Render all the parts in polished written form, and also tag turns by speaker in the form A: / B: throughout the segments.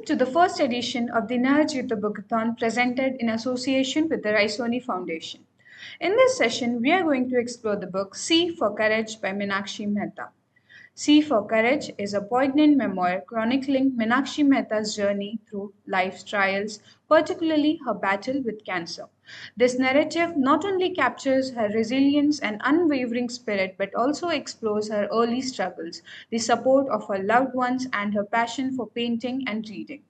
A: to the first edition of the Narajita Bookathon presented in association with the Raisoni Foundation. In this session, we are going to explore the book C for Courage by Meenakshi Mehta. C for Courage is a poignant memoir chronicling Meenakshi Mehta's journey through life's trials, particularly her battle with cancer. This narrative not only captures her resilience and unwavering spirit but also explores her early struggles, the support of her loved ones, and her passion for painting and reading.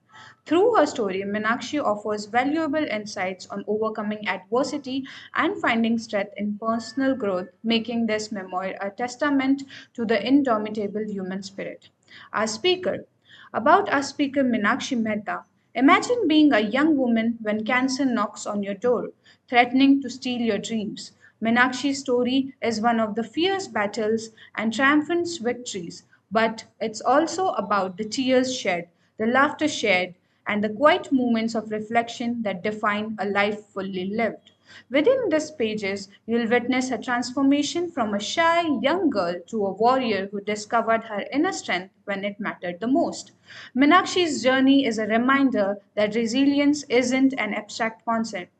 A: Through her story, Meenakshi offers valuable insights on overcoming adversity and finding strength in personal growth, making this memoir a testament to the indomitable human spirit. Our speaker. About our speaker Meenakshi Mehta. Imagine being a young woman when cancer knocks on your door, threatening to steal your dreams. Meenakshi's story is one of the fierce battles and triumphant victories, but it's also about the tears shed, the laughter shared, and the quiet moments of reflection that define a life fully lived. Within these pages, you'll witness her transformation from a shy young girl to a warrior who discovered her inner strength when it mattered the most. Meenakshi's journey is a reminder that resilience isn't an abstract concept,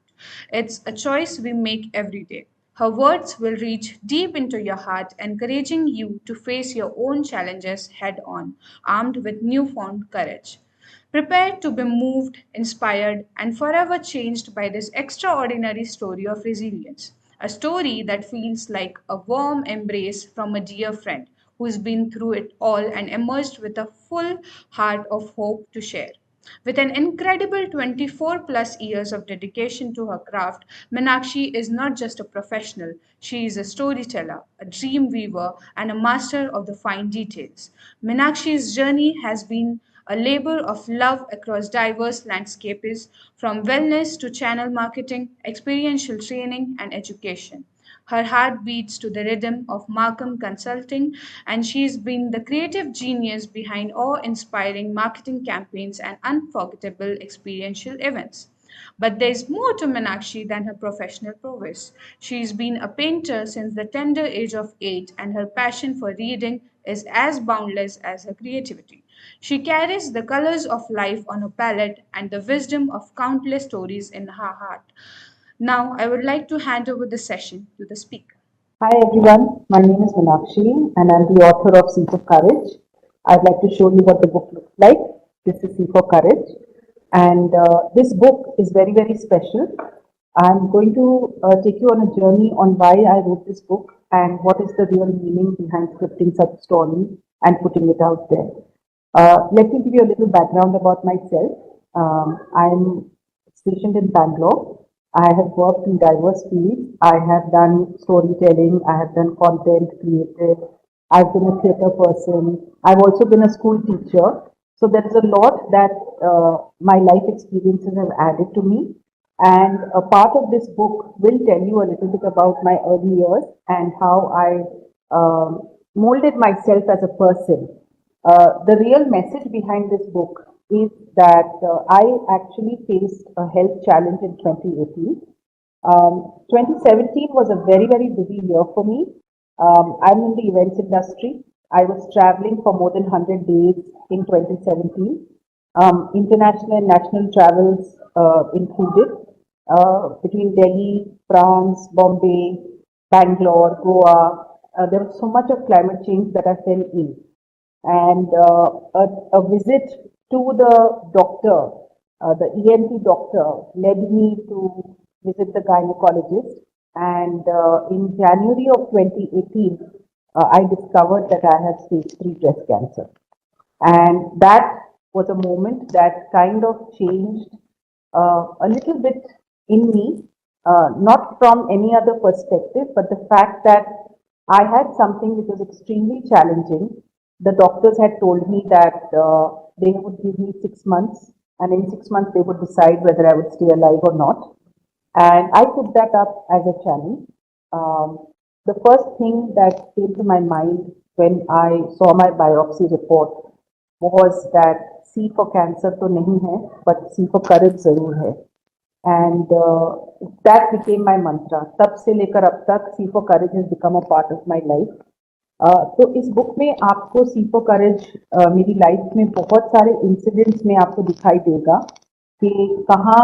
A: it's a choice we make every day. Her words will reach deep into your heart, encouraging you to face your own challenges head on, armed with newfound courage. Prepared to be moved, inspired, and forever changed by this extraordinary story of resilience. A story that feels like a warm embrace from a dear friend who's been through it all and emerged with a full heart of hope to share. With an incredible 24 plus years of dedication to her craft, Meenakshi is not just a professional, she is a storyteller, a dream weaver, and a master of the fine details. Meenakshi's journey has been a labor of love across diverse landscapes, from wellness to channel marketing, experiential training, and education. Her heart beats to the rhythm of Markham Consulting, and she's been the creative genius behind awe inspiring marketing campaigns and unforgettable experiential events. But there's more to Meenakshi than her professional prowess. She's been a painter since the tender age of 8, and her passion for reading is as boundless as her creativity. She carries the colors of life on her palette and the wisdom of countless stories in her heart. Now, I would like to hand over the session to the speaker.
B: Hi everyone, my name is Meenakshi and I'm the author of C for Courage. I'd like to show you what the book looks like. This is C for Courage and this book is very special. I'm going to take you on a journey on why I wrote this book and what is the real meaning behind scripting such a story and putting it out there. Let me give you a little background about myself. I'm stationed in Bangalore. I have worked in diverse fields. I have done storytelling, I have done content creative, I've been a theatre person, I've also been a school teacher. So there is a lot that my life experiences have added to me. And a part of this book will tell you a little bit about my early years and how I molded myself as a person. The real message behind this book is that I actually faced a health challenge in 2018. 2017 was a very busy year for me. I'm in the events industry. I was traveling for more than 100 days in 2017. International and national travels included between Delhi, France, Bombay, Bangalore, Goa. There was so much of climate change that I fell ill and a visit to the doctor, the ENT doctor, led me to visit the gynecologist. And in January of 2018, I discovered that I had stage 3 breast cancer. And that was a moment that kind of changed a little bit in me, not from any other perspective, but the fact that I had something which was extremely challenging. The doctors had told me that they would give me 6 months, and in 6 months they would decide whether I would stay alive or not. And I took that up as a challenge. The first thing that came to my mind when I saw my biopsy report was that C for cancer तो नहीं है, but C for courage जरूर है. And that became my mantra. तब से लेकर अब तक C for courage has become a part of my life. तो इस बुक में आपको सी फॉर करेज मेरी लाइफ में बहुत सारे इंसिडेंट्स में आपको दिखाई देगा कि कहाँ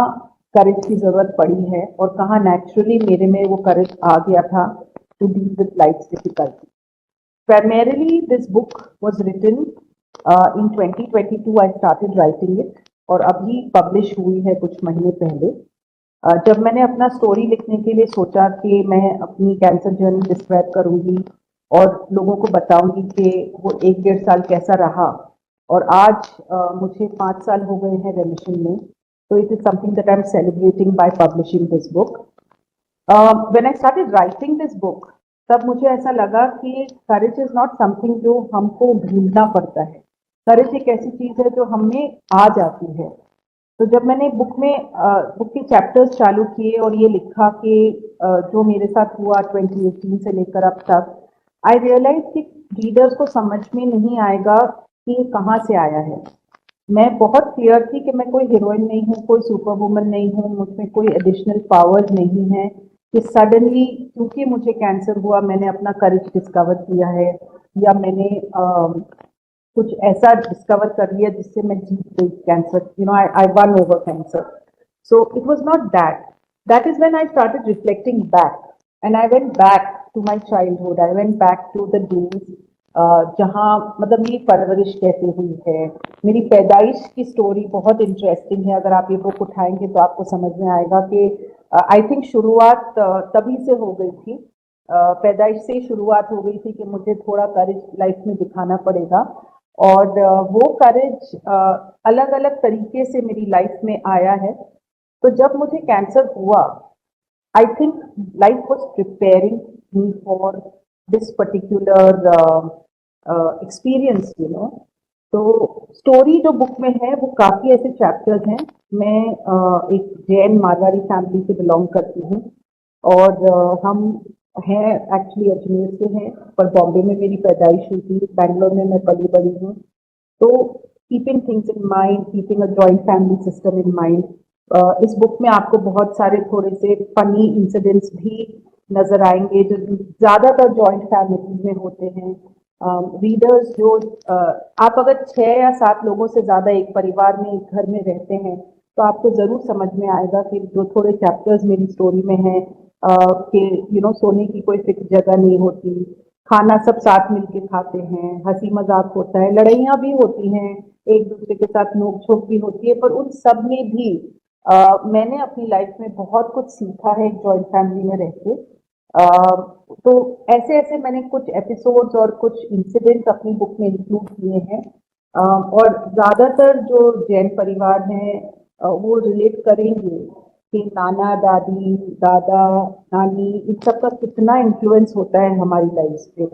B: करेज की ज़रूरत पड़ी है और कहाँ नेचुरली मेरे में वो करेज आ गया था to deal with life difficulty. Primarily, this book was written in 2022. I started writing it और अभी पब्लिश हुई है कुछ महीने पहले. जब मैंने अपना स्टोरी लिखने के लिए सोचा कि मैं अपनी कैंसर जर्नी डिस्क्राइब करूंगी और लोगों को बताऊंगी कि वो 1-1.5 साल कैसा रहा और आज मुझे 5 साल हो गए हैं रेमिशन में. तो it is something that I am celebrating by publishing this book. When I started writing this book, तब मुझे ऐसा लगा कि करेज इज नॉट समथिंग जो हमको ढूंढना पड़ता है. करेज एक ऐसी चीज है जो हमें आ जाती है. तो जब मैंने बुक के चैप्टर्स चालू किए और ये लिखा कि जो मेरे साथ हुआ 2018 से लेकर अब तक, आई रियलाइज कि रीडर्स को समझ में नहीं आएगा कि ये कहाँ से आया है. मैं बहुत क्लियर थी कि मैं कोई हीरोइन नहीं हूँ, कोई सुपर वुमन नहीं हूँ, मुझमें कोई एडिशनल पावर्स नहीं है कि सडनली क्योंकि मुझे कैंसर हुआ मैंने अपना करेज डिस्कवर किया है या मैंने कुछ ऐसा डिस्कवर कर लिया जिससे मैं जीत गई cancer. I one over cancer. So it was not that. That is when I started reflecting back, and I went back to my childhood. I went back to the days जहाँ मतलब मेरी परवरिश कैसे हुई है. मेरी पैदाइश की स्टोरी बहुत इंटरेस्टिंग है. अगर आप ये बुक उठाएंगे तो आपको समझ में आएगा कि आई थिंक शुरुआत तभी से हो गई थी. पैदाइश से ही शुरुआत हो गई थी कि मुझे थोड़ा करेज लाइफ में दिखाना पड़ेगा और वो करेज अलग अलग तरीके से मेरी लाइफ में आया है. तो जब मुझे कैंसर हुआ, I think life was preparing me for this particular experience. तो स्टोरी जो बुक में है वो काफ़ी ऐसे चैप्टर्स हैं. मैं एक जैन मारवाड़ी फैमिली से बिलोंग करती हूँ और हम हैं एक्चुअली अजमेर से हैं, पर बॉम्बे में मेरी पैदाइश हुई थी. बैंगलोर में मैं पली बड़ी हूँ. तो keeping things in mind, keeping a joint family system in mind, इस बुक में आपको बहुत सारे थोड़े से फनी इंसिडेंट्स भी नजर आएंगे जो ज़्यादातर जॉइंट फैमिली में होते हैं. रीडर्स जो आप अगर 6 या 7 लोगों से ज़्यादा एक परिवार में एक घर में रहते हैं तो आपको ज़रूर समझ में आएगा कि जो थोड़े चैप्टर्स मेरी स्टोरी में हैं कि सोने की कोई फिक्स जगह नहीं होती, खाना सब साथ मिलके खाते हैं, हंसी मजाक होता है, लड़ाइयाँ भी होती हैं, एक दूसरे के साथ नोक झोंक भी होती है, पर उन सब में भी मैंने अपनी लाइफ में बहुत कुछ सीखा है एक जॉइंट फैमिली में रह के. तो ऐसे ऐसे मैंने कुछ एपिसोड्स और कुछ इंसिडेंट्स अपनी बुक में इंक्लूड किए हैं. और ज़्यादातर जो जैन परिवार हैं वो रिलेट करेंगे कि नाना दादी दादा नानी इन सब का कितना इन्फ्लुएंस होता है हमारी लाइफ पे.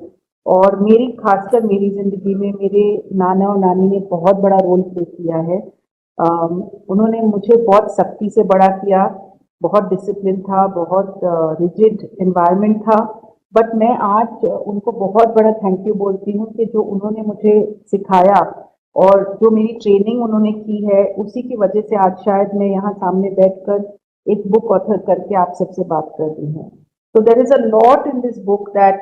B: और मेरी खासकर मेरी ज़िंदगी में मेरे नाना और नानी ने बहुत बड़ा रोल प्ले किया है. उन्होंने मुझे बहुत सख्ती से बड़ा किया, बहुत डिसिप्लिन था, बहुत रिजिड एनवायरनमेंट था, बट मैं आज उनको बहुत बड़ा थैंक यू बोलती हूँ कि जो उन्होंने मुझे सिखाया और जो मेरी ट्रेनिंग उन्होंने की है उसी की वजह से आज शायद मैं यहाँ सामने बैठकर एक बुक ऑथर करके आप सबसे बात कर रही हूँ. So there is a lot in this book that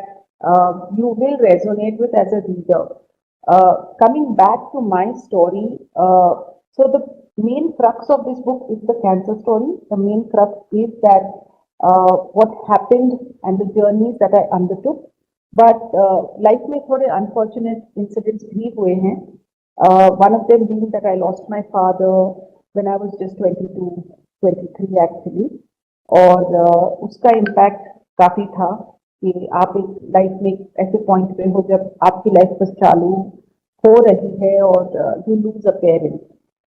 B: you will resonate with as a reader. Coming back to my story, so the main crux of this book is the cancer story. The main crux is that what happened and the journeys that I undertook. But life में थोड़े unfortunate incidents भी हुए हैं. One of them being that I lost my father when I was just 22, 23 actually. और उसका impact काफ़ी था कि आप एक लाइफ में एक ऐसे पॉइंट पे हो जब आपकी लाइफ बस चालू हो रही है और यू लूज अ पेरेंट.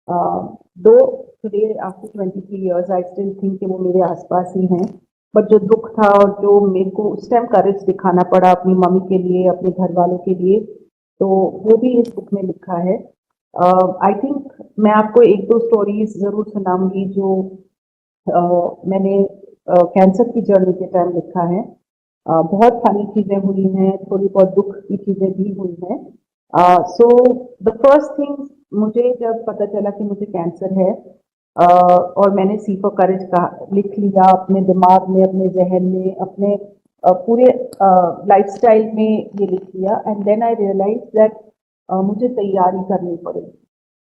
B: दो today after 23 years I still think कि वो मेरे आसपास ही हैं. बट जो दुख था और जो मेरे को उस टाइम करेज दिखाना पड़ा अपनी मम्मी के लिए, अपने घर वालों के लिए, तो वो भी इस बुक में लिखा है. आई थिंक मैं आपको एक दो स्टोरीज ज़रूर सुनाऊंगी जो मैंने कैंसर की जर्नी के टाइम लिखा है. बहुत सारी चीज़ें हुई हैं, थोड़ी बहुत दुख की चीज़ें भी हुई हैं. सो द फर्स्ट थिंग, मुझे जब पता चला कि मुझे कैंसर है और मैंने सी फॉर करेज का लिख लिया अपने दिमाग में, अपने जहन में, अपने पूरे लाइफस्टाइल में ये लिख लिया and then I realise that मुझे तैयारी करनी पड़ेगी।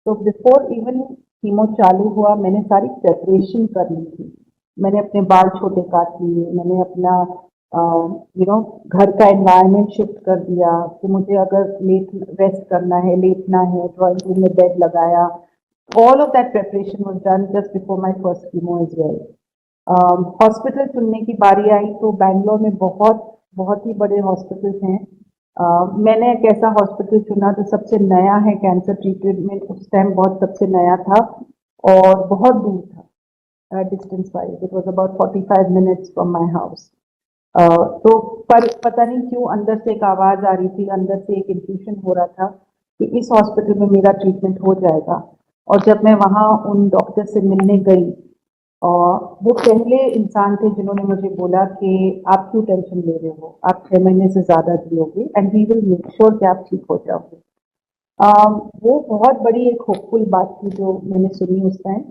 B: तो बिफोर इवन कीमो चालू हुआ मैंने सारी प्रेपरेशन कर ली थी। मैंने अपने बाल छोटे काट लिए, मैंने अपना घर का एनवायरनमेंट शिफ्ट कर दिया कि मुझे अगर लेट रेस्ट करना है, लेटना है, ड्राइंग रूम में बेड लगाया। All of that preparation was done just before my first chemo as well. Hospital चुनने की बारी आई तो बैंगलोर में बहुत बहुत ही बड़े हॉस्पिटल्स हैं। मैंने एक ऐसा हॉस्पिटल चुना जो सबसे नया है कैंसर ट्रीटमेंट, उस टाइम बहुत सबसे नया था और बहुत दूर था distance wise. It was about 45 minutes from my house. तो पर पता नहीं क्यों अंदर से एक आवाज़ आ रही थी, अंदर से एक इंट्यूशन हो रहा था कि इस हॉस्पिटल में मेरा ट्रीटमेंट हो जाएगा। और जब मैं वहाँ उन डॉक्टर से मिलने गई और वो पहले इंसान थे जिन्होंने मुझे बोला कि आप क्यों टेंशन ले रहे हो, आप 6 महीने से ज़्यादा जियोगे and we will make sure कि आप ठीक हो जाओगे। वो बहुत बड़ी एक होपफुल बात थी जो मैंने सुनी उस time.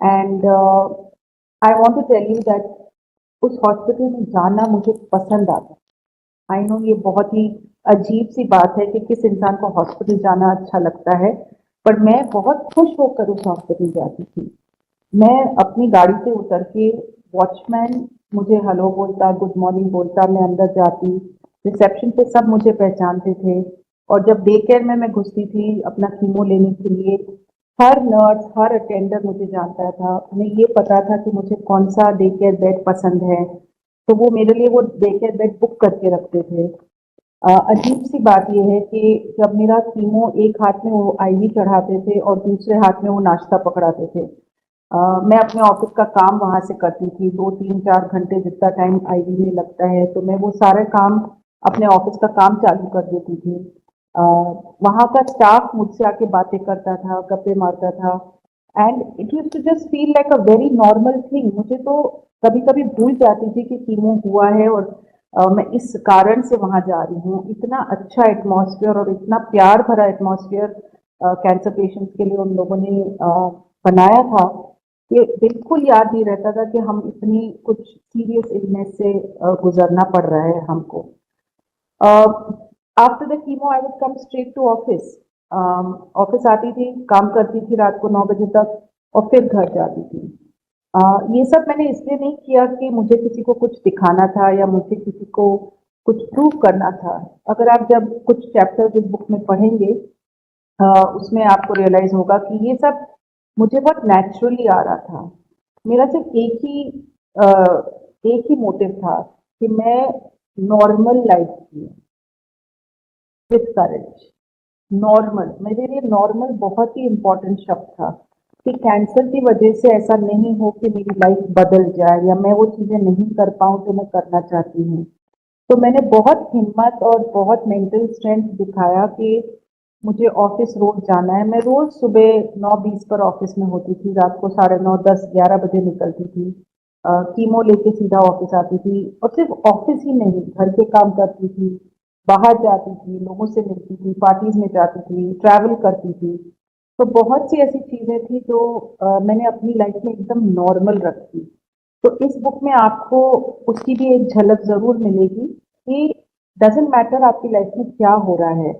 B: And I want to tell you that उस हॉस्पिटल में जाना मुझे पसंद आता। आई नो ये बहुत ही अजीब सी बात है कि किस इंसान को हॉस्पिटल जाना अच्छा लगता है, पर मैं बहुत खुश होकर उस हॉस्पिटल जाती थी। मैं अपनी गाड़ी से उतर के वॉचमैन मुझे हेलो बोलता, गुड मॉर्निंग बोलता, मैं अंदर जाती, रिसेप्शन पे सब मुझे पहचानते थे। और जब डे केयर में मैं घुसती थी अपना कीमो लेने के लिए, हर नर्स हर अटेंडर मुझे जानता था, उन्हें ये पता था कि मुझे कौन सा डे केयर बेड पसंद है, तो वो मेरे लिए वो डे केयर बेड बुक करके रखते थे। अजीब सी बात यह है कि जब मेरा कीमो एक हाथ में वो आईवी चढ़ाते थे और दूसरे हाथ में वो नाश्ता पकड़ाते थे। मैं अपने ऑफिस का काम वहाँ से करती थी, 2 3 4 घंटे जितना टाइम आईवी में लगता है, तो मैं वो सारे काम अपने ऑफिस का काम चालू कर देती थी। वहाँ का स्टाफ मुझसे आके बातें करता था, गप्पे मारता था and it used to just feel like a very normal thing. मुझे तो कभी कभी भूल जाती थी कि कीमो हुआ है और मैं इस कारण से वहाँ जा रही हूँ। इतना अच्छा एटमॉस्फेयर और इतना प्यार भरा एटमॉस्फेयर कैंसर पेशेंट्स के लिए उन लोगों ने बनाया था कि बिल्कुल याद नहीं रहता था कि हम इतनी कुछ सीरियस इलनेस से गुजरना पड़ रहा है हमको। After the chemo I would come straight to office. Office आती थी, काम करती थी रात को 9 बजे तक और फिर घर जाती थी। ये सब मैंने इसलिए नहीं किया कि मुझे किसी को कुछ दिखाना था या मुझे किसी को कुछ प्रूव करना था। अगर आप जब कुछ चैप्टर्स इस बुक में पढ़ेंगे उसमें आपको रियलाइज होगा कि ये सब मुझे बहुत नेचुरली आ रहा था। मेरा सिर्फ अ, एक ही मोटिव था कि मैं नॉर्मल लाइफ जी विथ करेज। नॉर्मल मेरे लिए नॉर्मल बहुत ही इम्पोर्टेंट शब्द था कि कैंसर की वजह से ऐसा नहीं हो कि मेरी लाइफ बदल जाए या मैं वो चीज़ें नहीं कर पाऊँ जो मैं करना चाहती हूँ। तो मैंने बहुत हिम्मत और बहुत मेंटल स्ट्रेंथ दिखाया कि मुझे ऑफिस रोज जाना है। मैं रोज सुबह 9:20 पर ऑफिस में होती थी, रात को 9:30 10 11 बजे निकलती थी। कीमो लेके सीधा ऑफिस आती थी और सिर्फ ऑफिस ही नहीं, घर के काम करती थी, बाहर जाती थी, लोगों से मिलती थी, पार्टीज में जाती थी, ट्रैवल करती थी। तो बहुत सी ऐसी चीजें थी जो मैंने अपनी लाइफ में एकदम नॉर्मल रखी। तो इस बुक में आपको उसकी भी एक झलक जरूर मिलेगी कि डजेंट मैटर आपकी लाइफ में क्या हो रहा है,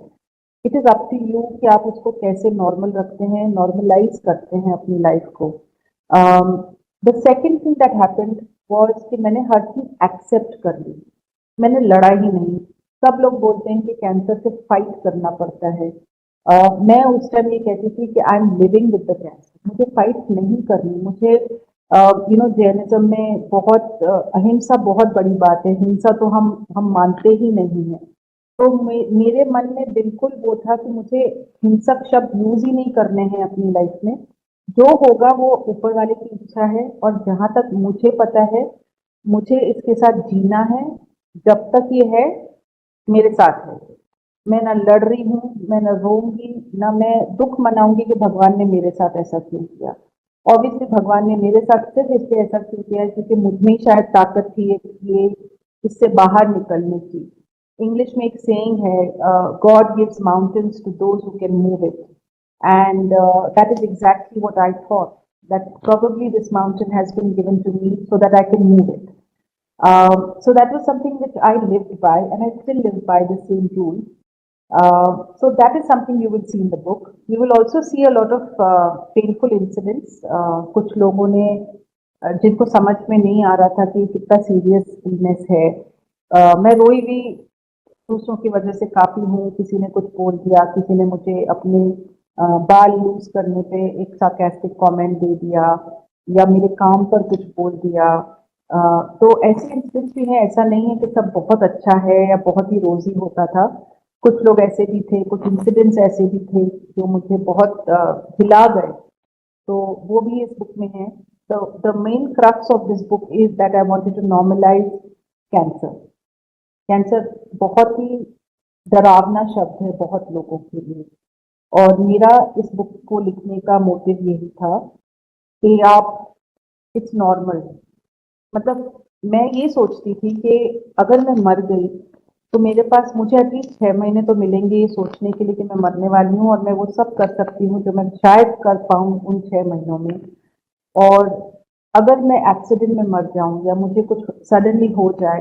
B: it is up to you कि आप उसको कैसे नॉर्मल रखते हैं, नॉर्मलाइज करते हैं अपनी लाइफ को। The second thing that happened was कि मैंने हर चीज एक्सेप्ट कर ली। मैंने लड़ा ही नहीं। सब लोग बोलते हैं कि कैंसर से फाइट करना पड़ता है। मैं उस टाइम ये कहती थी कि I am living with the cancer, मुझे फाइट नहीं करनी। मुझे जैनिज्म में बहुत अहिंसा बहुत बड़ी बात है, हिंसा तो हम मानते ही नहीं है। तो मेरे मन में बिल्कुल वो था कि मुझे हिंसक शब्द यूज ही नहीं करने हैं अपनी लाइफ में। जो होगा वो ऊपर वाले की इच्छा है और जहां तक मुझे पता है मुझे इसके साथ जीना है। जब तक ये है मेरे साथ है। मैं ना लड़ रही हूँ, मैं ना रोऊंगी, ना मैं दुख मनाऊंगी कि भगवान ने मेरे साथ ऐसा क्यों किया। ऑब्वियसली भगवान ने मेरे साथ सिर्फ इसलिए ऐसा क्यों किया है क्योंकि मुझ में ही शायद ताकत थी ये इससे बाहर निकलने की। इंग्लिश में एक सेइंग है, God gives mountains to those who can move it, and that is exactly what I thought, that probably this mountain has been given to me so that I can move it. So that was something which I lived by, and I still live by the same rule. So that is something you will see in the book. You will also see a lot of painful incidents. कुछ लोगों ने जिनको समझ में नहीं आ रहा था कि कितना सीरियस इलनेस है, मैं रोई भी दूसरों की वजह से काफ़ी हूँ। किसी ने कुछ बोल दिया, किसी ने मुझे अपने बाल लूज़ करने पे एक सार्कास्टिक कमेंट दे दिया या मेरे काम पर कुछ बोल दिया। तो ऐसे इंसिडेंट्स भी हैं, ऐसा नहीं है कि सब बहुत अच्छा है या बहुत ही रोज़ी होता था। कुछ लोग ऐसे भी थे, कुछ इंसिडेंट्स ऐसे भी थे जो मुझे बहुत हिला गए, तो वो भी इस बुक में है। So the main crux of this book is that I wanted to normalize cancer. Cancer बहुत ही डरावना शब्द है बहुत लोगों के लिए, और मेरा इस बुक को लिखने का मोटिव यही था कि आप इट्स नॉर्मल, मतलब मैं ये सोचती थी कि अगर मैं मर गई तो मेरे पास मुझे एटलीस्ट 6 महीने तो मिलेंगे ये सोचने के लिए कि मैं मरने वाली हूँ, और मैं वो सब कर सकती हूँ जो मैं शायद कर पाऊँ उन 6 महीनों में। और अगर मैं एक्सीडेंट में मर जाऊँ या मुझे कुछ सडनली हो जाए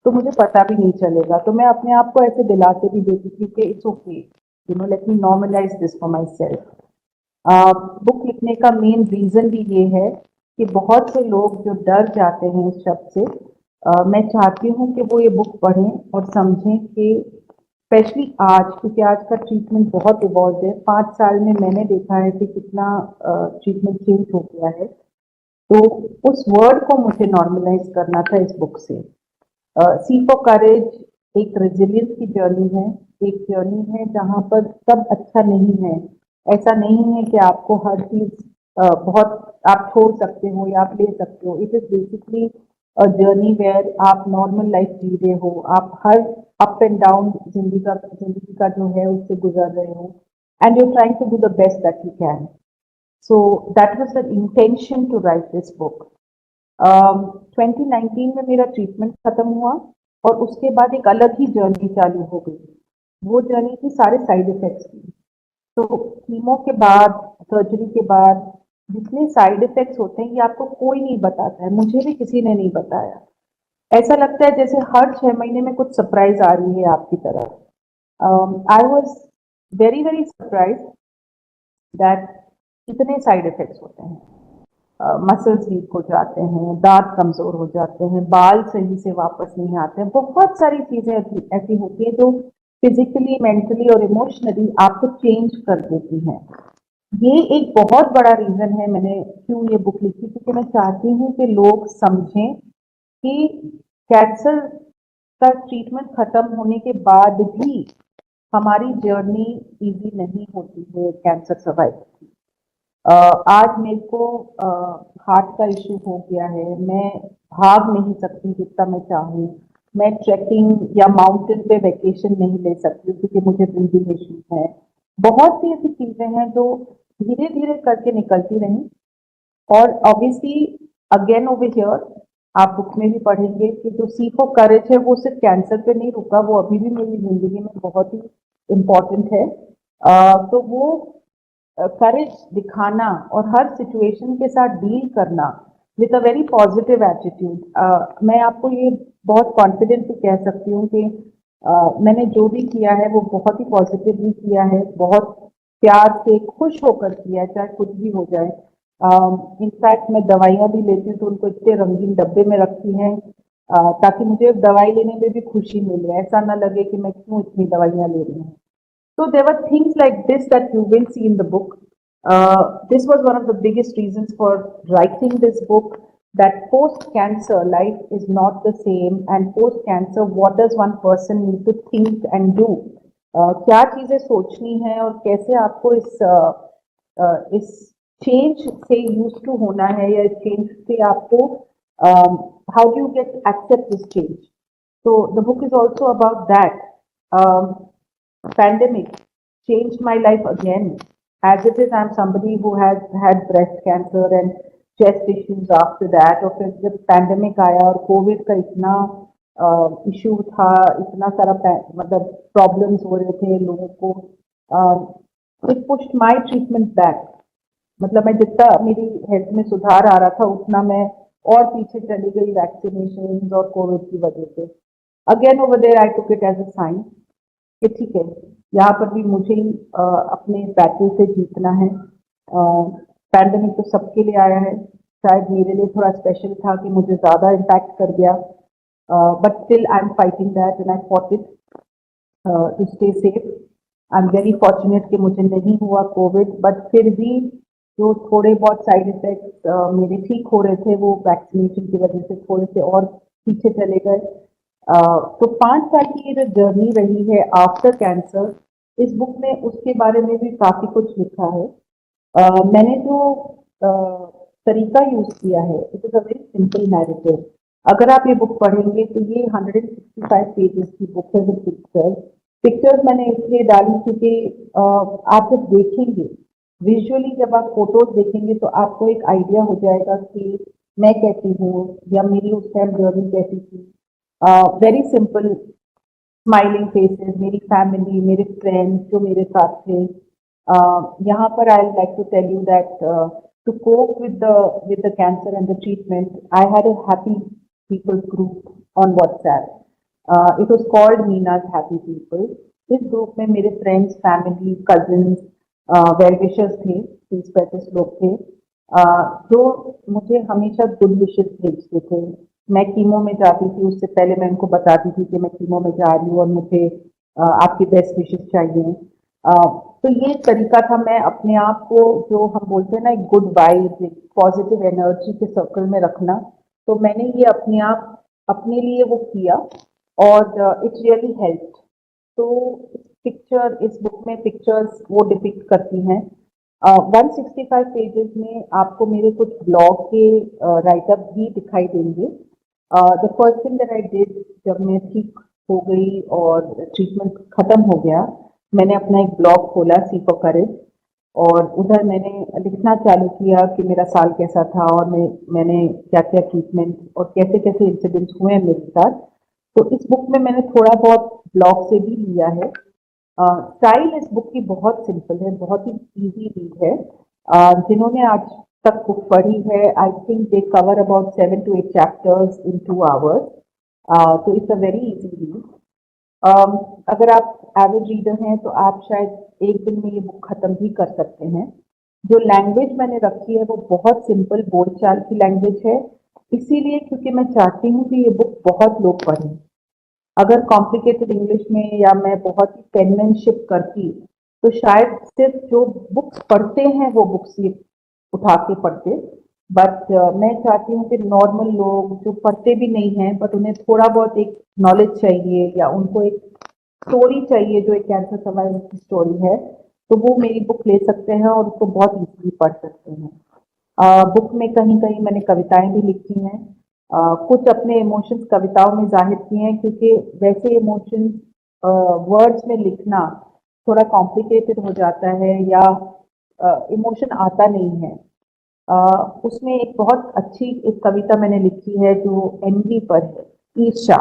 B: तो मुझे पता भी नहीं चलेगा। तो मैं अपने आप को ऐसे दिलाते भी देती थी कि it's okay, you know, let me normalise this for myself. Book लिखने का मेन रीज़न भी ये है कि बहुत से लोग जो डर जाते हैं इस शब्द से, मैं चाहती हूँ कि वो ये बुक पढ़ें और समझें कि स्पेशली आज, क्योंकि आज का ट्रीटमेंट बहुत इवॉल्व है। 5 साल में मैंने देखा है कि कितना ट्रीटमेंट चेंज हो गया है। तो उस वर्ड को मुझे नॉर्मलाइज करना था इस बुक से। सी फॉर करेज एक रेजिलियंस की जर्नी है, एक जर्नी है जहाँ पर सब अच्छा नहीं है। ऐसा नहीं है कि आपको हर चीज़ बहुत आप छोड़ सकते हो या आप ले सकते हो। It is basically a journey where आप नॉर्मल लाइफ जी रहे हो, आप हर अप एंड डाउन जिंदगी का जो है उससे गुजर रहे हो, and you trying to do the best that you can. So that was the intention to write this book. 2019 में मेरा ट्रीटमेंट खत्म हुआ और उसके बाद एक अलग ही जर्नी चालू हो गई। वो जर्नी थी सारे साइड इफेक्ट्स की। तो कीमो के बाद, सर्जरी के बाद जितने साइड इफेक्ट्स होते हैं ये आपको कोई नहीं बताता है, मुझे भी किसी ने नहीं बताया। ऐसा लगता है जैसे हर 6 महीने में कुछ सरप्राइज आ रही है आपकी तरफ। I was very very surprise that इतने साइड इफेक्ट्स होते हैं। मसल्स वीक हो जाते हैं, दांत कमजोर हो जाते हैं, बाल सही से वापस नहीं आते हैं, बहुत सारी चीजें ऐसी होती है जो फिजिकली, मेंटली और इमोशनली आपको चेंज कर देती हैं। ये एक बहुत बड़ा रीजन है मैंने क्यों ये बुक लिखी, क्योंकि मैं चाहती हूँ कि लोग समझें कि कैंसर का ट्रीटमेंट खत्म होने के बाद भी हमारी जर्नी इजी नहीं होती है कैंसर सर्वाइव की। आज मेरे को हार्ट का इशू हो गया है, मैं भाग नहीं सकती जितना मैं चाहूँ, मैं ट्रैकिंग या माउंटेन पे वैकेशन नहीं ले सकती क्योंकि मुझे ब्रीदिंग इशू है। बहुत सी ऐसी चीजें हैं जो धीरे धीरे करके निकलती रहीं। और ऑब्वियसली अगेन ओवर हियर आप बुक में भी पढ़ेंगे कि जो सी फॉर करेज है वो सिर्फ कैंसर पे नहीं रुका, वो अभी भी मेरी जिंदगी में बहुत ही इम्पोर्टेंट है। तो वो करेज दिखाना और हर सिचुएशन के साथ डील करना with a very positive attitude. मैं आपको ये बहुत कॉन्फिडेंट से कह सकती हूँ कि मैंने जो भी किया है वो बहुत ही पॉजिटिवली किया है, बहुत प्यार से खुश होकर किया है, चाहे कुछ भी हो जाए। इनफैक्ट मैं दवाइयाँ भी लेती हूँ तो उनको इतने रंगीन डब्बे में रखती हैं ताकि मुझे दवाई लेने में भी खुशी मिले, ऐसा ना लगे कि मैं क्यों इतनी दवाइयाँ ले रही हूँ। So there were things like this that you will see in the book. This was one of the biggest reasons for writing this book. That post cancer life is not the same, and post cancer what does one person need to think and do? क्या चीजें सोचनी है और कैसे आपको इस change से use to होना है या चेंज से आपको how do you get accept this change. So the book is also about that. Um, Pandemic changed my life again. As it is, I'm somebody who has had breast cancer and chest issues after that. और फिर जब pandemic आया और Covid का इतना issue था, इतना सारा मतलब प्रॉब्लम्स हो रहे थे लोगों को, it pushed my treatment back. मतलब मैं जितना मेरी हेल्थ में सुधार आ रहा था उतना मैं और पीछे चली गई वैक्सीनेशन और कोविड की वजह से। Again over there I took it as a sign कि ठीक है, यहाँ पर भी मुझे ही अपने बैटल से जीतना है। पैंडेमिक तो सबके लिए आया है, शायद मेरे लिए थोड़ा स्पेशल था कि मुझे ज़्यादा इम्पैक्ट कर गया, but still I am fighting that and I fought it to stay safe. I am very fortunate कि मुझे नहीं हुआ कोविड, बट फिर भी जो थोड़े बहुत साइड इफेक्ट्स मेरे ठीक हो रहे थे वो वैक्सीनेशन की वजह से थोड़े से और पीछे चले गए। तो 5 साल की ये जो जर्नी रही है आफ्टर कैंसर, इस बुक में उसके बारे में भी काफ़ी कुछ लिखा है। मैंने जो तरीका यूज़ किया है, it is a very simple narrative. अगर आप ये बुक पढ़ेंगे तो ये 165 पेजेस की बुक है विद पिक्चर्स। पिक्चर्स मैंने इसलिए डाली क्योंकि आप जब देखेंगे विजुअली, जब आप फोटोज देखेंगे तो आपको एक आइडिया हो जाएगा कि मैं कैसी हूँ या मेरी उस टाइम जर्नी कैसी थी। वेरी सिंपल स्माइलिंग फेसेस, मेरी फैमिली, मेरे फ्रेंड्स जो मेरे साथ थे। यहाँ पर I like to tell you that to cope with the cancer and the treatment, I had a happy people's group on WhatsApp. It was called Meena's happy people. इस group में मेरे friends, family, cousins, well wishers थे, 30-35 लोग थे, जो मुझे हमेशा good wishes भेजते थे। मैं कीमो में जाती थी, उससे पहले मैं उनको बताती थी कि मैं कीमो में जा रही हूँ और मुझे आपकी बेस्ट विशेस चाहिए। तो ये तरीका था मैं अपने आप को, जो हम बोलते हैं ना, एक गुड वाइब, एक पॉजिटिव एनर्जी के सर्कल में रखना। तो मैंने ये अपने आप अपने लिए वो किया और इट रियली हेल्प। तो पिक्चर, इस बुक में पिक्चर्स वो डिपिक्ट करती हैं। 165 पेजेस में आपको मेरे कुछ ब्लॉग के राइटअप भी दिखाई देंगे। The first thing that I did, जब मैं ठीक हो गई और ट्रीटमेंट खत्म हो गया, मैंने अपना एक ब्लॉग खोला, सी फॉर करेज, और उधर मैंने लिखना चालू किया कि मेरा साल कैसा था और मैंने क्या क्या ट्रीटमेंट और कैसे कैसे इंसिडेंट्स हुए हैं मेरे साथ। तो इस बुक में मैंने थोड़ा बहुत ब्लॉग से भी लिया है। स्टाइल इस बुक की बहुत सिंपल है, बहुत ही इजी रीड है। जिन्होंने आज तक बुक पढ़ी है, I think they cover about 7 to 8 chapters in 2 hours। तो it's a very easy read. अगर आप एवरेज रीडर हैं तो आप शायद एक दिन में ये बुक खत्म भी कर सकते हैं। जो लैंग्वेज मैंने रखी है वो बहुत सिंपल बोलचाल की लैंग्वेज है, इसीलिए क्योंकि मैं चाहती हूँ कि ये बुक बहुत लोग पढ़ें। अगर कॉम्प्लिकेटेड इंग्लिश में या मैं बहुत ही पेनमैनशिप करती तो शायद सिर्फ जो बुक्स पढ़ते हैं वो बुक्स ये उठा के पढ़ते, बट मैं चाहती हूँ कि नॉर्मल लोग जो पढ़ते भी नहीं हैं बट उन्हें थोड़ा बहुत एक नॉलेज चाहिए या उनको एक स्टोरी चाहिए जो एक कैंसर सर्वाइवल की स्टोरी है, तो वो मेरी बुक ले सकते हैं और उसको बहुत इजीली पढ़ सकते हैं। बुक में कहीं कहीं मैंने कविताएं भी लिखी हैं। कुछ अपने इमोशंस कविताओं में जाहिर किए हैं, क्योंकि वैसे इमोशंस वर्ड्स में लिखना थोड़ा कॉम्प्लिकेटेड हो जाता है या इमोशन आता नहीं है। उसमें एक बहुत अच्छी एक कविता मैंने लिखी है जो एनवी पर है, ईर्ष्या।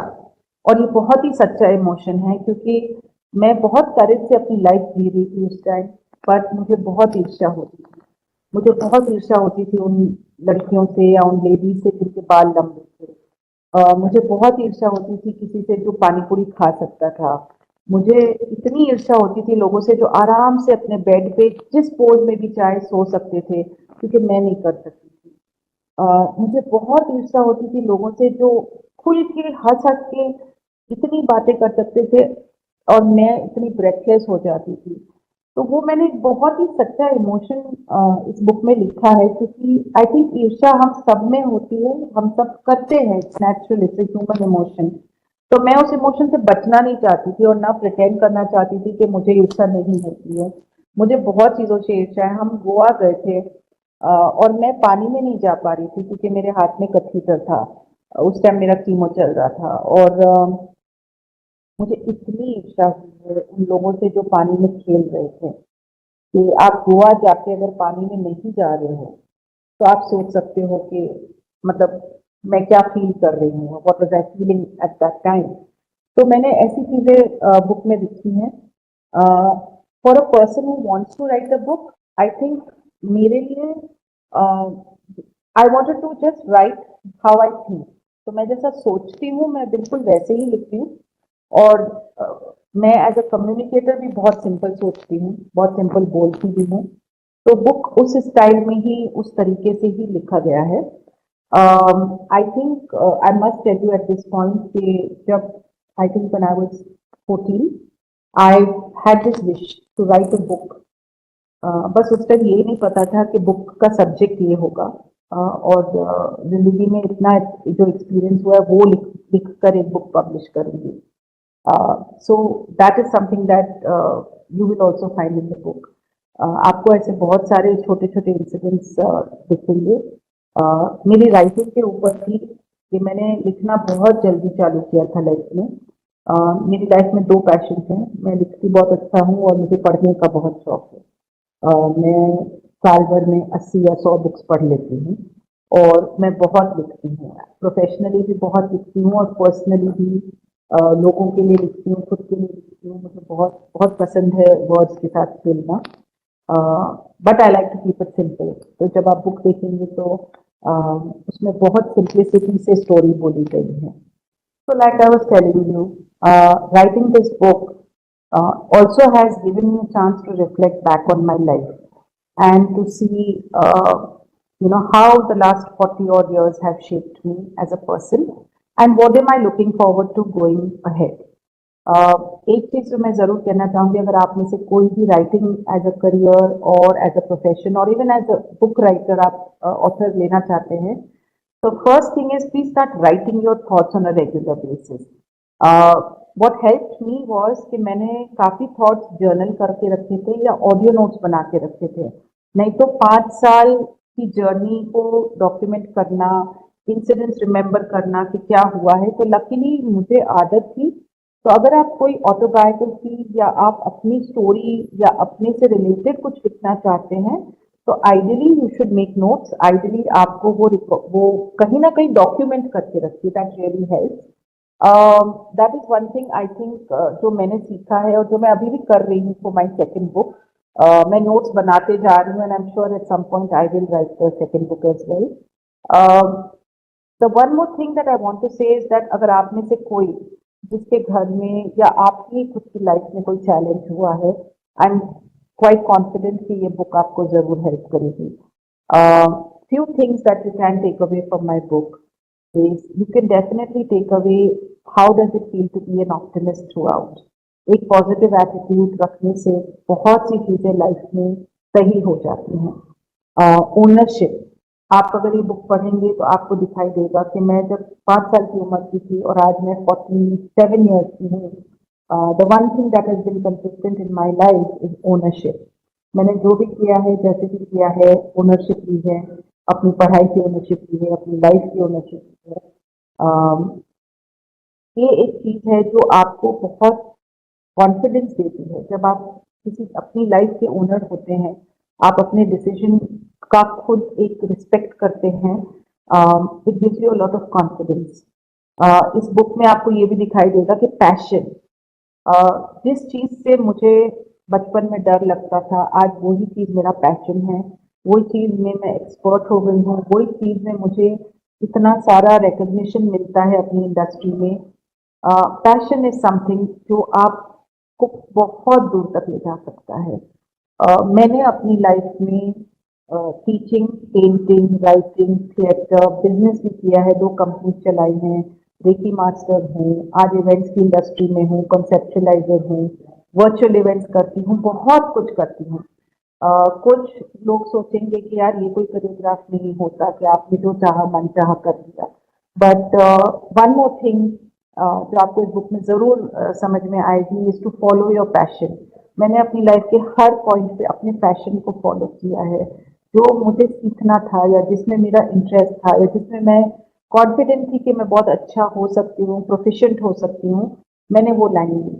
B: और ये बहुत ही सच्चा इमोशन है, क्योंकि मैं बहुत करेज से अपनी लाइफ जी रही थी उस टाइम, पर मुझे बहुत ईर्ष्या होती थी। मुझे बहुत ईर्ष्या होती थी उन लड़कियों से या उन लेडीज से जिनके बाल लंबे थे। मुझे बहुत ईर्ष्या होती थी किसी से जो पानी पूरी खा सकता था। मुझे इतनी ईर्ष्या होती थी लोगों से जो आराम से अपने बेड पे जिस पोज में भी चाहे सो सकते थे, क्योंकि मैं नहीं कर सकती थी। मुझे बहुत ईर्ष्या होती थी लोगों से जो खुल के हंस हंस के इतनी बातें कर सकते थे और मैं इतनी ब्रेथलेस हो जाती थी। तो वो मैंने एक बहुत ही सच्चा इमोशन इस बुक में लिखा है, क्योंकि आई थिंक ईर्ष्या हम सब में होती है, हम सब करते हैं, it's natural, it's human emotion. तो मैं उस इमोशन से बचना नहीं चाहती थी और ना प्रिटेंड करना चाहती थी कि मुझे ईर्ष्या नहीं होती है। मुझे बहुत चीज़ों से ईर्ष्या है। हम गोवा गए थे और मैं पानी में नहीं जा पा रही थी क्योंकि मेरे हाथ में कैथेटर था। उस टाइम मेरा कीमो चल रहा था और मुझे इतनी ईर्ष्या हुई है उन लोगों से जो पानी में खेल रहे थे, कि आप गोवा जाके अगर पानी में नहीं जा रहे हो तो आप सोच सकते हो कि मतलब मैं क्या फील कर रही हूँ, what was I feeling at that time. तो मैंने ऐसी चीज़ें बुक में लिखी हैं। For a person who wants to write a book, I think मेरे लिए I wanted to just write how I think. तो मैं जैसा सोचती हूँ मैं बिल्कुल वैसे ही लिखती हूँ। और मैं एज अ कम्युनिकेटर भी बहुत सिंपल सोचती हूँ, बहुत सिंपल बोलती भी हूँ। तो बुक उस स्टाइल में ही, उस तरीके से ही लिखा गया है। I think I must tell you at this point कि जब I think when I was 14 I had this wish to write a book. बस उस टाइम ये नहीं पता था कि बुक का सब्जेक्ट ये होगा। और जिंदगी में इतना जो एक्सपीरियंस हुआ है वो लिख कर एक बुक पब्लिश करूंगी। So that is something that you will also find in the book. आपको ऐसे बहुत सारे छोटे छोटे इंसिडेंट्स दिखेंगे। मेरी राइटिंग के ऊपर थी कि मैंने लिखना बहुत जल्दी चालू किया था लाइफ में। मेरी लाइफ में दो पैशन हैं, मैं लिखती बहुत अच्छा हूँ और मुझे पढ़ने का बहुत शौक है। मैं साल भर में 80 या 100 बुक्स पढ़ लेती हूँ और मैं बहुत लिखती हूँ। प्रोफेशनली भी बहुत लिखती हूँ और पर्सनली भी लोगों के लिए लिखती हूँ, खुद के लिए लिखती हूँ। मुझे बहुत बहुत पसंद है वर्ड्स के साथ खेलना। But I like to keep it simple. तो जब आप बुक देखेंगे तो उसमें बहुत सिंप्लिसिटी से स्टोरी बोली गई है। So, like I was telling you, writing this book also has given me a chance to reflect back on my life and to see, how the last 40 odd years have shaped me as a person and what am I looking forward to going ahead. एक चीज जो मैं जरूर कहना चाहूंगी, अगर आप में से कोई भी राइटिंग एज अ करियर और एज अ प्रोफेशन और even as a book writer आप ऑथर लेना चाहते हैं, so first thing is please start writing your thoughts on a regular basis. What helped me was कि मैंने काफी थॉट्स जर्नल करके रखे थे या ऑडियो नोट्स बना के रखे थे। नहीं तो 5 साल की जर्नी को डॉक्यूमेंट करना, इंसिडेंट्स रिमेम्बर करना कि क्या हुआ है, तो लकीली मुझे आदत थी। तो अगर आप कोई ऑटोबायोग्राफी या आप अपनी स्टोरी या अपने से रिलेटेड कुछ लिखना चाहते हैं, तो ideally you should make notes. Ideally आपको वो कहीं ना कहीं डॉक्यूमेंट करके रखिए, that really help. That is one thing I think जो मैंने सीखा है और जो मैं अभी भी कर रही हूँ फॉर माई सेकेंड बुक। मैं नोट्स बनाते जा रही हूँ and I am sure at some point I will write the second book as well. The one more thing that I want to say is that अगर आप में से कोई जिसके घर में या आपकी खुद की लाइफ में कोई चैलेंज हुआ है, आई एम क्वाइट कॉन्फिडेंट कि ये बुक आपको जरूर हेल्प करेगी। Few things that you can take away from my book is you can definitely take away how does it feel to be an optimist throughout. एक positive attitude रखने से बहुत सी चीजें लाइफ में सही हो जाती हैं। ओनरशिप, आप अगर ये बुक पढ़ेंगे तो आपको दिखाई देगा कि मैं जब 5 साल की उम्र की थी और आज मैं 47 ईयर्स की हूँ। The one thing that has been consistent in my life is ownership. मैंने जो भी किया है, जैसे भी किया है, ओनरशिप ली है। अपनी पढ़ाई की ओनरशिप ली है, अपनी लाइफ की ओनरशिप ली है। अम, ये एक चीज है जो आपको बहुत कॉन्फिडेंस देती है। जब आप किसी अपनी लाइफ के ओनर होते हैं, आप अपने डिसीजन का खुद एक रिस्पेक्ट करते हैं, it gives you a lot of confidence. इस बुक में आपको ये भी दिखाई देगा कि पैशन, जिस चीज से मुझे बचपन में डर लगता था, आज वही चीज मेरा पैशन है। वही चीज में मैं एक्सपर्ट हो गई हूँ, वही चीज में मुझे इतना सारा रिकग्निशन मिलता है अपनी इंडस्ट्री में। पैशन इज समथिंग जो आपको बहुत दूर तक ले जा सकता है। मैंने अपनी लाइफ में teaching, painting, writing, theatre, business भी किया है, 2 कंपनी चलाई हैं, रेकी मास्टर हूँ, आज इवेंट्स की इंडस्ट्री में हूँ, कंसेप्चुलाइजर हूँ, वर्चुअल इवेंट्स करती हूँ, बहुत कुछ करती हूँ। कुछ लोग सोचेंगे कि यार ये कोई कोरियोग्राफ नहीं होता कि आपने जो चाहा मन चाहा कर दिया। बट वन मोर थिंग जो आपको इस बुक में जरूर समझ में आएगी is to follow your passion. मैंने अपनी लाइफ के हर पॉइंट पे अपने पैशन को फॉलो किया है। जो मुझे सीखना था या जिसमें मेरा इंटरेस्ट था या जिसमें मैं कॉन्फिडेंट थी कि मैं बहुत अच्छा हो सकती हूँ, प्रोफिशिएंट हो सकती हूँ, मैंने वो लाइन ली।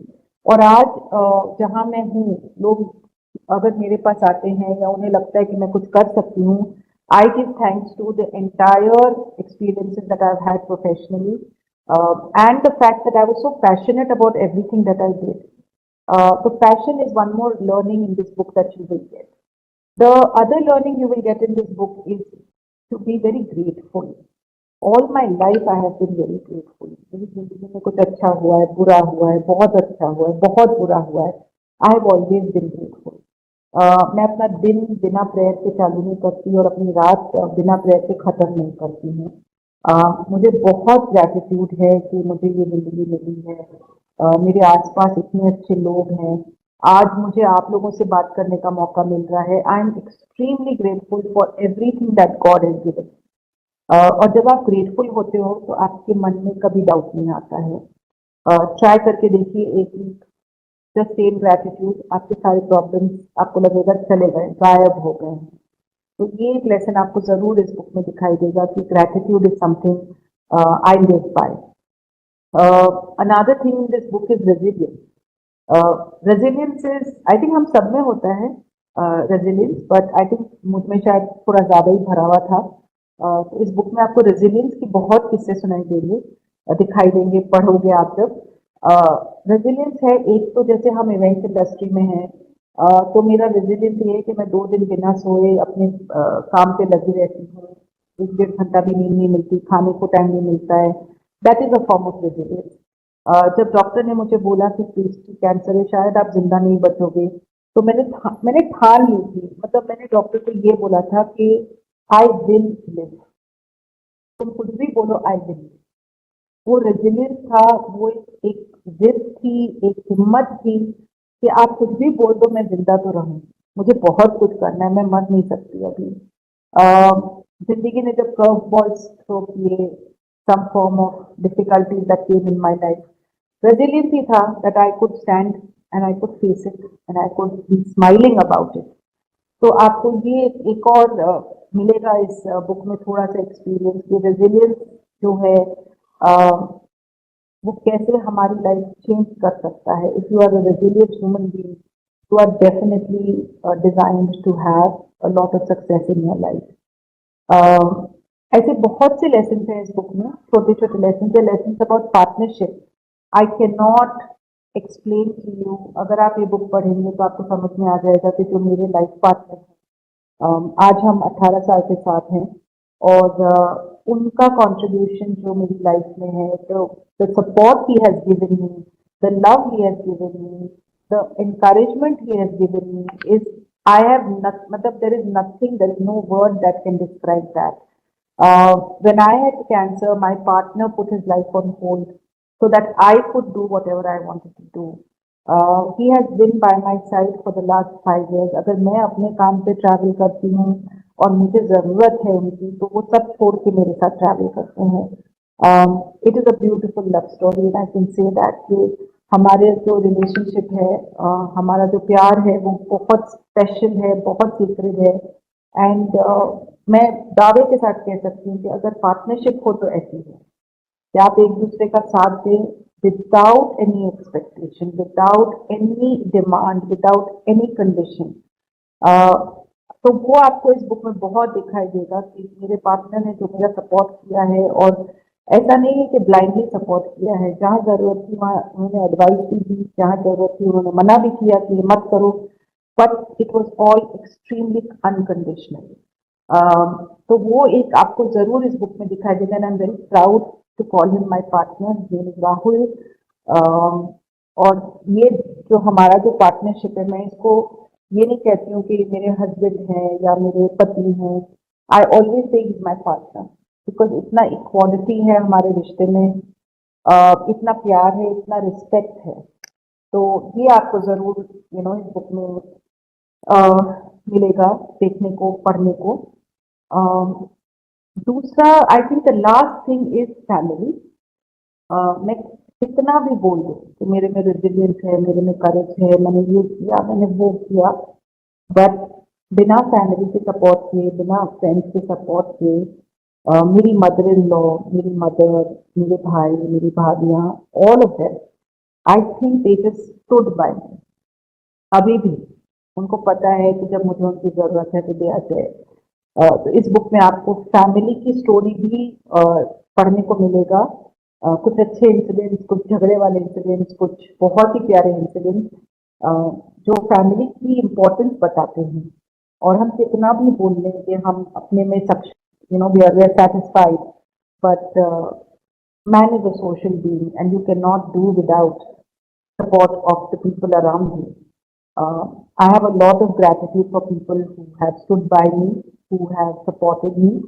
B: और आज जहाँ मैं हूँ, लोग अगर मेरे पास आते हैं या उन्हें लगता है कि मैं कुछ कर सकती हूँ, I give thanks to the entire experiences that I've had professionally, and the fact that I was so passionate about everything that I did. So passion is one more learning in this book that you will get. The other learning you will get in this book is to be very grateful. All my life I have been very grateful. मेरी जिंदगी में कुछ अच्छा हुआ है, बुरा हुआ है, बहुत अच्छा हुआ है, बहुत बुरा हुआ है, I have always been grateful. मैं अपना दिन बिना प्रेयर के चालू नहीं करती और अपनी रात बिना प्रेयर के ख़त्म नहीं करती हूँ। मुझे बहुत ग्रैटिट्यूड है कि मुझे ये ज़िंदगी मिली है। मेरे आसपास इतने अच्छे लोग हैं। आज मुझे आप लोगों से बात करने का मौका मिल रहा है। I am extremely grateful for everything that God has given. और जब आप ग्रेटफुल होते हो तो आपके मन में कभी डाउट नहीं आता है। ट्राई करके देखिए एक वीक द सेम ग्रैटिट्यूड, आपके सारे प्रॉब्लम्स आपको लगेगा चले गए, गायब हो गए हैं। तो ये एक लेसन आपको ज़रूर इस बुक में दिखाई देगा कि gratitude is something I live by. Another thing in this book is resilience. Resilience is, I think हम सब में होता है रेजिलियंस, बट आई थिंक मुझ में शायद थोड़ा ज़्यादा ही भरा हुआ था। तो इस बुक में आपको रेजिलियंस की बहुत किस्से सुनाई देंगे, दिखाई देंगे, पढ़ोगे आप जब। रेजिलियंस है एक, तो जैसे हम इवेंट इंडस्ट्री में हैं, तो मेरा रेजिलियंस ये है कि मैं 2 दिन बिना सोए अपने काम पे लगी रहती हूँ। 1 डेढ़ घंटा भी नींद नहीं मिलती, खाने को टाइम नहीं मिलता है। That is a form of resilience. जब डॉक्टर ने मुझे बोला कि स्टेज 3 कैंसर है, शायद आप जिंदा नहीं बचोगे, तो मैंने ठान ली थी। मतलब मैंने डॉक्टर को ये बोला था कि आई विल लिव, तुम कुछ भी बोलो, आई विल लिव। वो रेजिलियंस था, वो एक जिद थी, एक हिम्मत थी कि आप कुछ भी बोल दो, मैं जिंदा तो रहूं। मुझे बहुत कुछ करना है, मैं मर नहीं सकती अभी। जिंदगी ने जब कर्व बॉल्स थ्रो किए, some form of difficulties that came in my life, resilience ही था that I could stand and I could face it and I could be smiling about it. तो आपको ये एक और मिलेगा इस बुक में थोड़ा सा एक्सपीरियंस कि रेजिलियंस जो है वो कैसे हमारी लाइफ चेंज कर सकता है। If you are a resilient human being, you are definitely designed to have a lot of success in your life. ऐसे बहुत से लेसन हैं इस बुक में, छोटे छोटे लेसन है, lesson about partnership. I can not explain to you. अगर आप ये बुक पढ़ेंगे तो आपको समझ में आ जाएगा कि जो मेरे लाइफ पार्टनर हैं, आज हम 18 साल के साथ हैं, और उनका कंट्रीब्यूशन जो मेरी लाइफ में है, तो the support he has given me, the love he has given me, the encouragement he has given me is, I have not, matlab there is nothing, there is no word that can describe that. When I had cancer, my partner put his life on hold so that I could do whatever I wanted to do. He has been by my side for the last 5 years. अगर मैं अपने काम पे travel करती हूँ और मुझे ज़रूरत है उनकी, तो वो सब छोड़ के मेरे साथ ट्रैवल करते हैं। It is a beautiful love story and I can say that कि हमारे जो रिलेशनशिप है, हमारा जो प्यार है, वो बहुत स्पेशल है, बहुत सीक्रेट है। एंड मैं दावे के साथ कह सकती हूँ कि अगर पार्टनरशिप हो तो ऐसी है कि आप एक दूसरे का साथ दें without any expectation, without any demand, without any condition. तो वो आपको इस बुक में बहुत दिखाई देगा कि मेरे पार्टनर ने जो मेरा सपोर्ट किया है, और ऐसा नहीं है कि ब्लाइंडली सपोर्ट किया है। जहाँ ज़रूरत थी वहाँ उन्होंने एडवाइस भी दी, जहाँ ज़रूरत थी उन्होंने मना भी किया कि मत करो, but it was all extremely unconditional. तो वो एक आपको ज़रूर इस बुक में दिखाई देगा। And I am very proud to call him my partner, name is Rahul. और ये जो हमारा जो पार्टनरशिप है, मैं इसको ये नहीं कहती हूँ कि मेरे हस्बैंड हैं या मेरे पति हैं। I always say is my partner, because इतना इक्वालिटी है हमारे रिश्ते में, इतना प्यार है, इतना रिस्पेक्ट है। तो ये आपको ज़रूर इस बुक में मिलेगा देखने को, पढ़ने को। दूसरा, I think the last thing is family. मैं कितना भी बोल दूँ कि मेरे में रेजिलियंस है, मेरे में करेज है, मैंने ये किया, मैंने वो किया, बट बिना फैमिली के सपोर्ट के, बिना फ्रेंड्स के सपोर्ट के, मेरी मदर इन लॉ, मेरी मदर, मेरे भाई, मेरी भाभियाँ, all of them, I think they just stood by me. अभी भी उनको पता है कि जब मुझे उनकी ज़रूरत है तो दे आते हैं। तो इस बुक में आपको फैमिली की स्टोरी भी पढ़ने को मिलेगा। कुछ अच्छे इंसिडेंट्स, कुछ झगड़े वाले इंसिडेंट्स, कुछ बहुत ही प्यारे इंसिडेंट्स जो फैमिली की इम्पोर्टेंस बताते हैं। और हम कितना भी बोल लें कि हम अपने में सक्षम we are satisfied, but man is a social being, and you cannot do without support of the people around you. I have a lot of gratitude for people who have stood by me, who have supported me,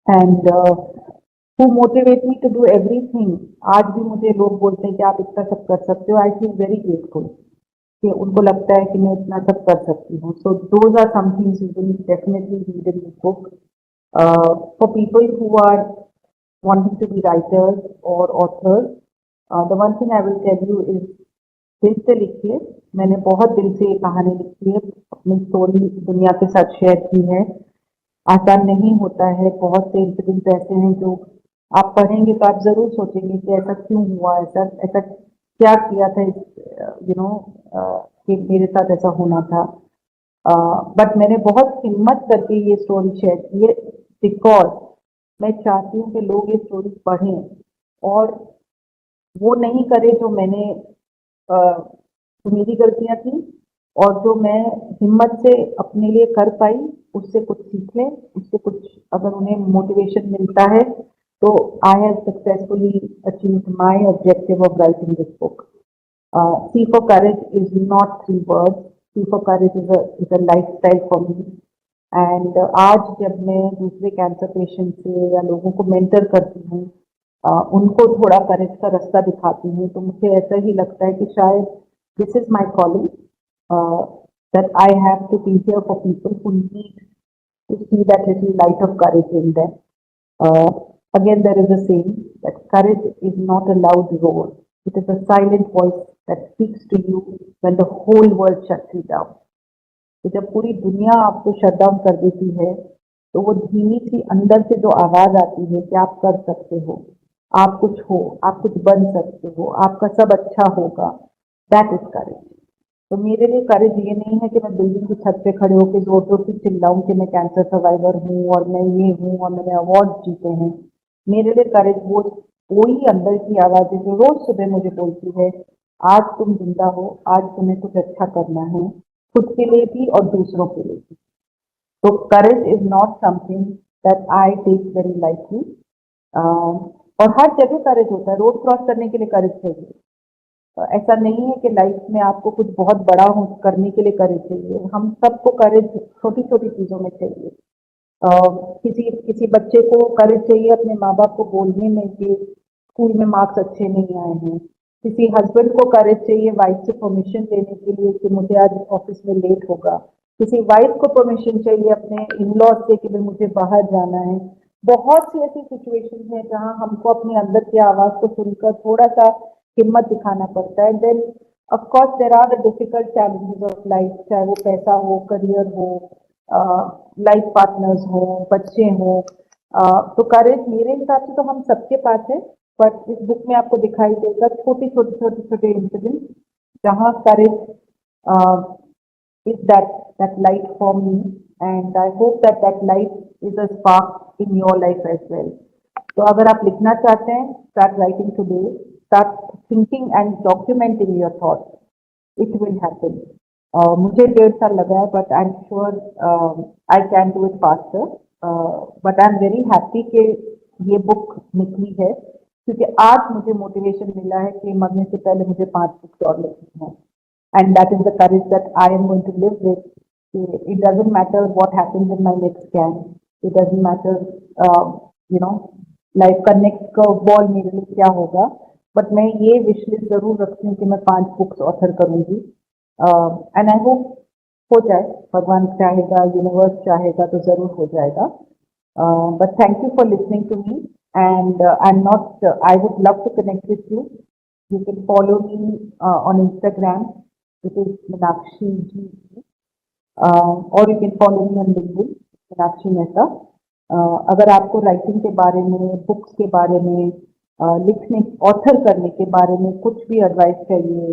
B: and who motivate me to do everything. आज भी मुझे लोग बोलते हैं कि आप इतना सब कर सकते हो. I feel very grateful कि उनको लगता है कि मैं इतना सब कर सकती हूँ. So those are some things you will definitely read in this book. For people who are wanting to be writers or authors, the one thing I will tell you is दिल से लिखिए. मैंने बहुत दिल से ये कहानी लिखी है, अपनी स्टोरी दुनिया के साथ शेयर की है. आसान नहीं होता है. बहुत से इंसिडेंट्स ऐसे हैं जो आप पढ़ेंगे तो आप जरूर सोचेंगे कि ऐसा क्यों हुआ, ऐसा ऐसा क्या किया था, कि मेरे साथ ऐसा होना था. बट मैंने बहुत हिम्मत करके ये स्टोरी शेयर की है, बिकॉज मैं चाहती हूँ कि लोग ये स्टोरी पढ़ें और वो नहीं करे जो जो मेरी गलतियां थी, और जो मैं हिम्मत से अपने लिए कर पाई, उससे कुछ सीख लें, उससे कुछ अगर उन्हें मोटिवेशन मिलता है, तो I have successfully achieved my objective of writing this book. C for courage is not three words. C for courage is a lifestyle for me. And आज जब मैं दूसरे कैंसर पेशेंट से या लोगों को मेंटर करती हूँ, उनको थोड़ा करेज का रास्ता दिखाती हूँ, तो मुझे ऐसा ही लगता है कि शायद this is my calling, that I have to be here for people who need to see that little light of courage in them. Uh, Again, there is a saying that courage is not a loud roar. It is a silent voice that speaks to you when the whole world shuts you down. तो जब पूरी दुनिया आपको shut down कर देती है, तो वो धीमी सी अंदर से जो आवाज आती है कि आप कर सकते हो, आप कुछ बन सकते हो, आपका सब अच्छा होगा, दैट इज करेज. तो मेरे लिए करेज ये नहीं है कि मैं बिल्डिंग की छत पे खड़े होकर जोर जोर से चिल्लाऊं कि मैं कैंसर सर्वाइवर हूँ और मैं ये हूँ और मैंने अवार्ड जीते हैं. मेरे लिए करेज वो कोई अंदर की आवाज है जो रोज सुबह मुझे बोलती है, आज तुम जिंदा हो, आज तुम्हें कुछ अच्छा करना है, खुद के लिए भी और दूसरों के लिए भी. तो courage is not something that I take very lightly. और हर जगह करेज होता है. रोड क्रॉस करने के लिए करेज चाहिए. ऐसा नहीं है कि लाइफ में आपको कुछ बहुत बड़ा करने के लिए करेज चाहिए. हम सबको करेज छोटी छोटी चीजों में चाहिए. किसी किसी बच्चे को करेज चाहिए अपने माँ बाप को बोलने में कि स्कूल में मार्क्स अच्छे नहीं आए हैं. किसी हस्बैंड को करेज चाहिए वाइफ से परमिशन लेने के लिए कि मुझे आज ऑफिस में लेट होगा. किसी वाइफ को परमिशन चाहिए अपने इन लॉज से कि भाई मुझे बाहर जाना है. बहुत सी ऐसी सिचुएशन है जहाँ हमको अपने अंदर की आवाज को सुनकर थोड़ा सा हिम्मत दिखाना पड़ता है. Then of course there are the difficult challenges of life, चाहे वो पैसा हो, करियर हो, लाइफ पार्टनर्स हो, बच्चे हो. तो करेज मेरे हिसाब से तो हम सबके पास है, बट इस बुक में आपको दिखाई देगा छोटे छोटे छोटे छोटे इंसिडेंट जहाँ करेज is that light for me, and I hope that that light is a spark in your life as well. तो अगर आप लिखना चाहते हैं, start writing today, start thinking and documenting your thoughts. It will happen. मुझे 1.5 साल लगा है, but I'm sure I can do it faster. But I'm very happy कि ये बुक निकली है, क्योंकि आज मुझे मोटिवेशन मिला है कि मरने से पहले मुझे 5 बुक्स और लिखनी है. And that is the courage that I am going to live with. It doesn't matter what happens in my next scan. It doesn't matter, you know, life का नेक्स्ट कर्व बॉल मेरे लिए क्या होगा. But मैं ये wish list जरूर रखती हूँ कि मैं 5 बुक्स ऑथर करूँगी. एंड आई होप हो जाए. भगवान चाहेगा, यूनिवर्स चाहेगा तो जरूर हो जाएगा. But thank you for listening to me, and I am not, I would love to connect with you. You can follow me on Instagram. It is Meenakshi Ji, or you can follow me on LinkedIn, Meenakshi Mehta. अगर आपको writing के बारे में, books के बारे में, लिखने, author करने के बारे में कुछ भी एडवाइस चाहिए,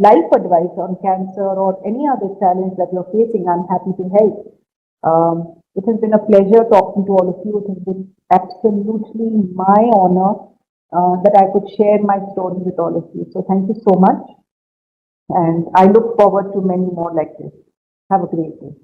B: लाइफ एडवाइस ऑन कैंसर और any other challenge that you are facing, I am happy to help. It has been a pleasure talking to all of you. It has been absolutely my honor that I could share my story with all of you. So thank you so much. And I look forward to many more like this. Have a great day.